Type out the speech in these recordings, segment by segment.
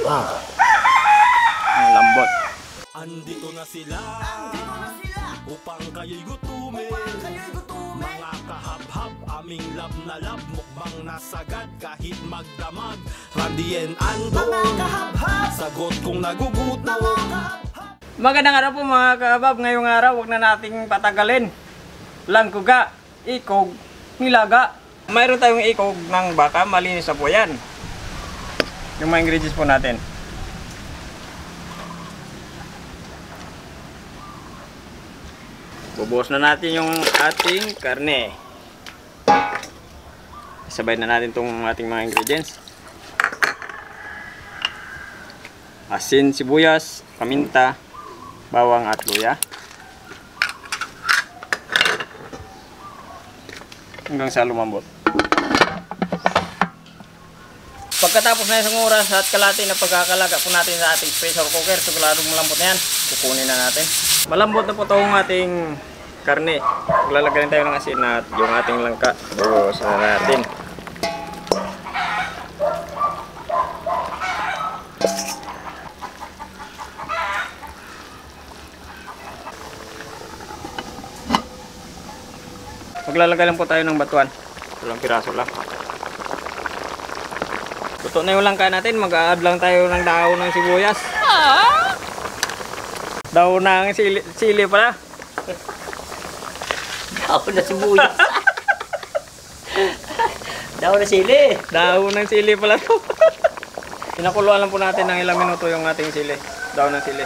Wow. Ang lambot. Andito na sila upang kayo'y gutumin. Mga kahab-hab, aming lab na lab, mukbang nasagad kahit magdamag. Randy and Andong, sagot kung nagugutom. Magandang araw po mga kabab. Ngayong araw, huwag na nating patagalin. Langkuga, ikog, nilaga. Mayroon tayong ikog ng baka, malinis na po yan. Yung mga ingredients po natin. Bubuhos na natin yung ating karne. Sabay na natin itong ating mga ingredients. Asin, sibuyas, paminta, bawang at luya. Hanggang sa lumambot. Pagkatapos na isang oras at kalahati na pagkakalaga po natin sa ating pressure cooker, siguradong malambot na yan. Kukunin na natin. Malambot na po itong ating karne. Maglalagay tayo ng asin at yung ating langka. Buhos na natin. Maglalagay lang po tayo ng batuan. Walang piraso lang. Luto na yung langka natin. Mag-a-add lang tayo ng dahon ng sibuyas. Dahon ng sili pala. Dahon na sibuyas. Dahon na sili. Dahon ng sili pala to. Pinakuluan lang po natin ng ilang minuto yung ating sili. Dahon ng sili.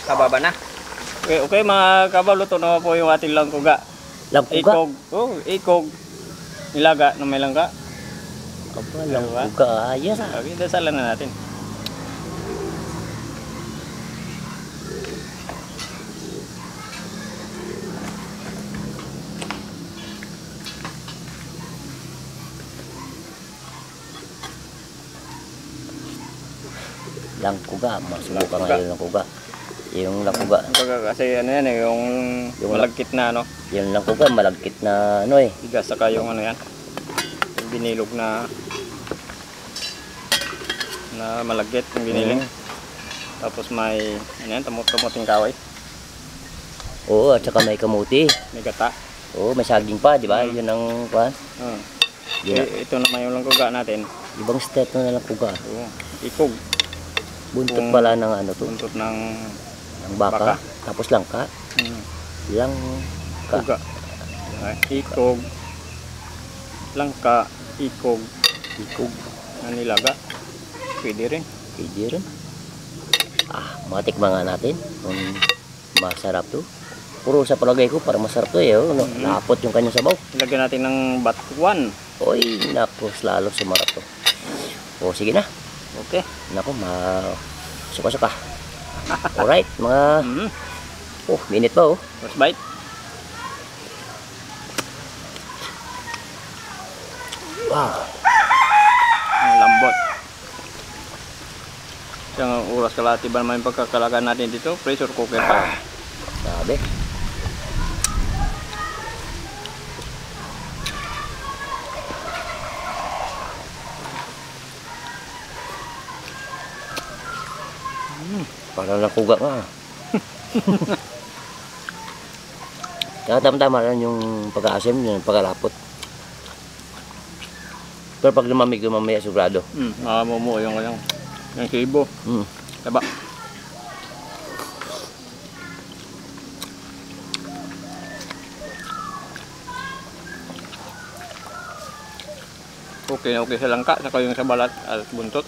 Kababa na. Okay mga kabab, luto na po yung ating langkuga. Langkuga? Ikog. Oh, ikog. Nilaga na may langka. Aba, langkuga. Ayos ah. Okay, dasalan na natin. Langkuga. Masubukan ngayon langkuga. Yung langkuga. Kasi ano yan eh, yung malagkit na ano. Yung langkuga, malagkit na ano eh. Bigas saka yung ano yan. Yung binilog na malagkit yung biniling. Tapos may ano yan, tamuting kaway. Oo, at saka may kamuti. May gata. Oo, may saging pa, di ba? Yun ang kuhan. Ito naman yung langkuga natin. Ibang step na langkuga. Oo. Ikog. Buntot pala ng ano to? Buntot ng baka. Tapos langka. Langka. Ikog. Langka. Ikog. Ikog. Na nilaga. Pwede rin. Pwede rin. Matikman nga natin. Masarap to. Puro sa palagay ko para masarap to eh. Napot yung kanyang sabaw. Ilagyan natin ng batuan. Oy, naku, lalo sumarap to. O, sige na. Okay. Naku, suka-suka. Alright, mga... minute pa oh. First bite. Wow. Ang lambot. Isang oras kalahati ba naman yung pagkakalagan natin dito? Pressure cooker pa. Sabi. Parang langkuga nga. Kaya tama-tama lang yung pagka-asim, yung pagkalapot. Pero pag lumamig mamaya sigurado. Makamumu yung kibo. Diba? Okay na okay sa langka, saka yung sa balat at buntot.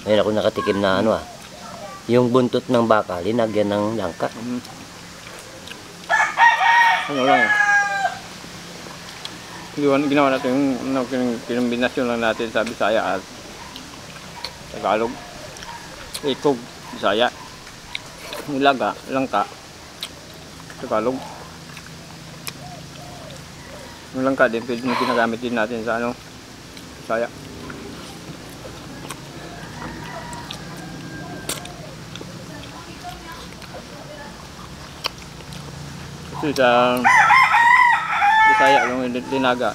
Ngayon ako nakatikim na ano yung buntot ng baka, linagyan ng langka. Ano lang. Ginawa natin yung kinumbinasyon lang natin sa Bisaya at Tagalog. Ikog, Bisaya. Nilaga, langka, Tagalog. Yung langka din, pwede na ginagamit din natin sa ano, Bisaya. Kasi Bisaya yung dinaga.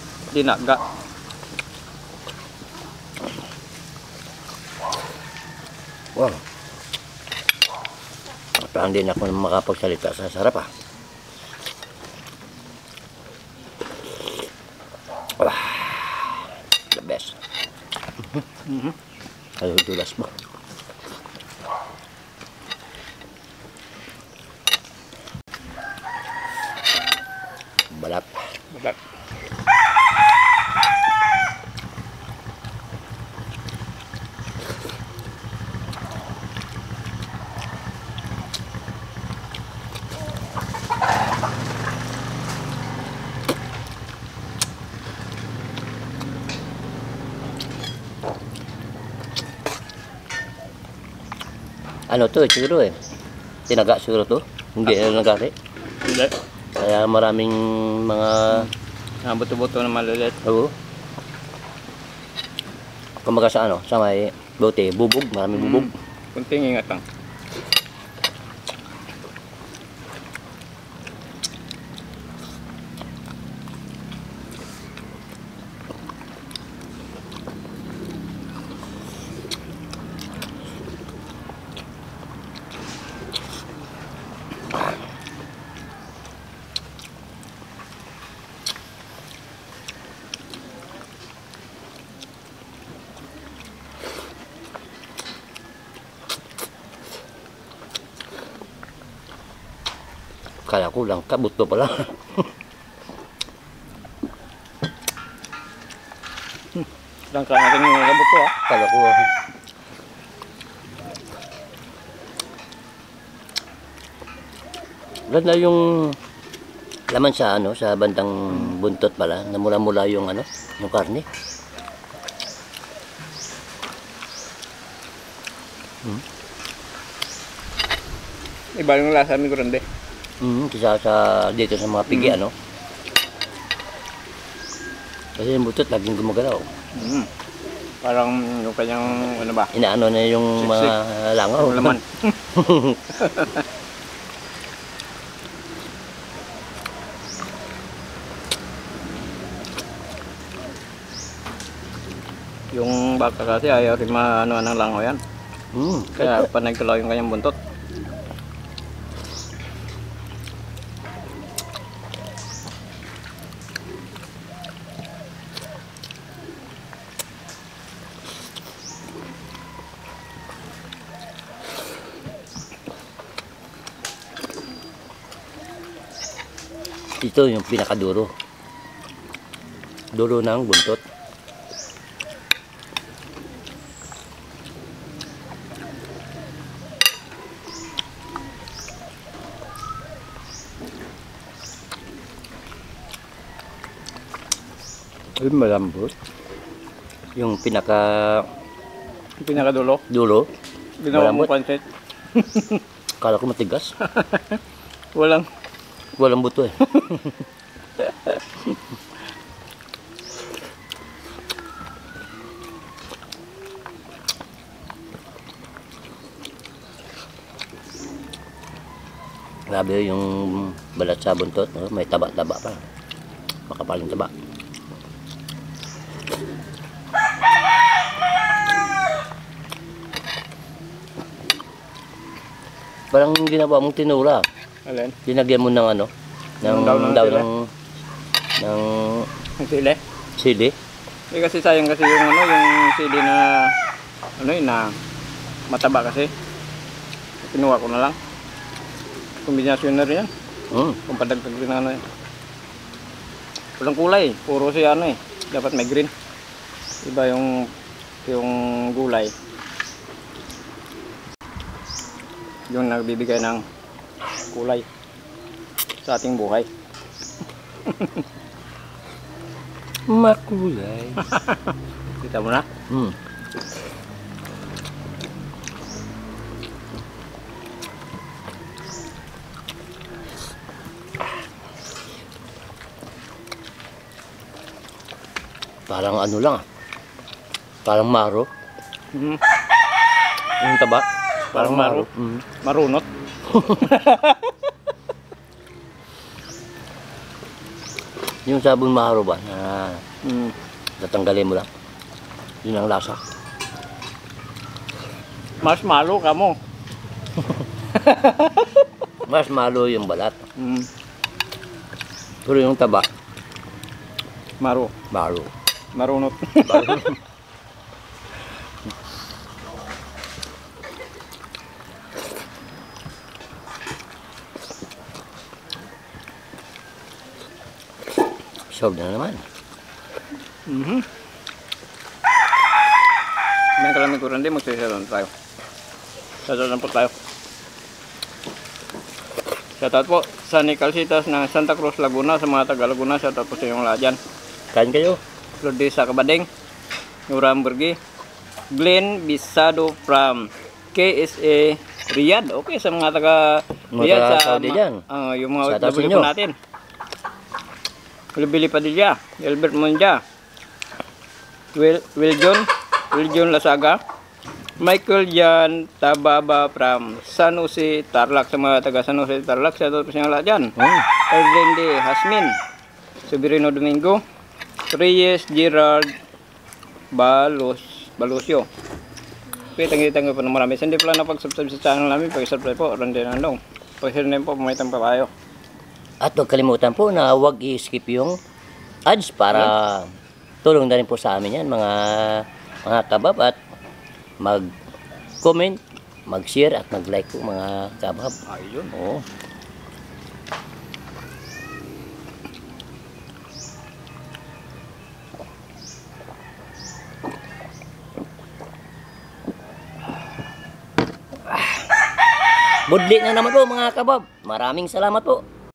Wow. Parang din ako makapagsalita sa sarap ah. Wah, the best. Ayo dulas mo. Balat. Balat. Ano to siguro eh. Tinaga siguro to. Hindi na nagari. Hindi. Kaya maraming mga Buto-buto na maliliit. oo. Kumbaga sa ano, sa may bote, bubog, maraming bubog. Kunting ingat lang. Kala ko lang kabuto pala. Langka natin yung buto ah. Kala ko ganda yung laman sa ano, sa bandang buntot pala, na mula-mula yung ano, yung karne. Iba yung lasa ni Grande. Kisa sa dito sa mga pigi ano. Kasi yung butot laging gumagalaw. Parang yung kanyang ano ba? Inaano na yung mga langaw. Yung laman. Yung baka kasi ayaw rin maano ng langaw yan. Kaya panagkalaw yung kanyang buntot. Ito yung pinakaduro. Duro ng buntot. Yung malambot. Yung Pinakadulo. dulo. Ginawa mo Malambot. pansit. Kala ko matigas. Walang buto eh. Grabe yung balat sa buntot, no? May taba-taba pa. Makapaling taba. Parang ginawa mong tinula. Alin? Dinagyan mo ng ano? Ng daw ng Ang sili. sili. Eh kasi sayang kasi yung ano, yung sili na ano yun na mataba kasi. Kinuha ko na lang. Kombinasyon na rin yan. Kung padagdag rin ano yan. Walang kulay. Puro siya ano eh. Dapat may green. Iba yung gulay. Yung nagbibigay ng kulay sa ating buhay. Makulay. Kita mo na? Parang ano lang ah. Parang maro. Yung taba. Parang maro. Marunot. Yung sabon maharo ba na Mm. tatanggalin mo lang. Yun ang lasa. Mas malo ka mo. Mas malo yung balat. Mm. Pero yung taba, Maro. malo. Marunot. Solve na naman. Mhm. May kalamig ko rin din, magsisalon tayo. Shoutout po tayo. Shoutout po sa Nicalcitas ng Santa Cruz, Laguna, sa mga taga Laguna. Shoutout po sa inyong lahat dyan. Kain kayo. Lourdes sa Kabading, Nura Hamburgi, Glenn Bisado from KSA Riyadh. Okay, sa mga taga Mga Riyadh, taga Saudi dyan. yung mga Shoutout sa nabili inyo. po natin. Bilibili Padilla, Albert Monja, Wiljon Lasaga, Michael Jan Tababa from San Jose, Tarlac, sa mga taga San Jose, Tarlac. Shoutout po sa inyo lahat dyan. Erlende Hasmin, Soberino Domingo, Reyes Gerard Balosio. Okay, tangi-tangi po ng marami. Hindi pala napag-subscribe sa channel namin. Pag-subscribe po, Randy Nandong. Pag-share na po, pumaytang pa tayo. At huwag kalimutan po na huwag i-skip yung ads para tulong na rin po sa amin yan mga kabab, at mag-comment, mag-share at mag-like po mga kabab. Ayun. Oo. Budli na naman po mga kabab. Maraming salamat po.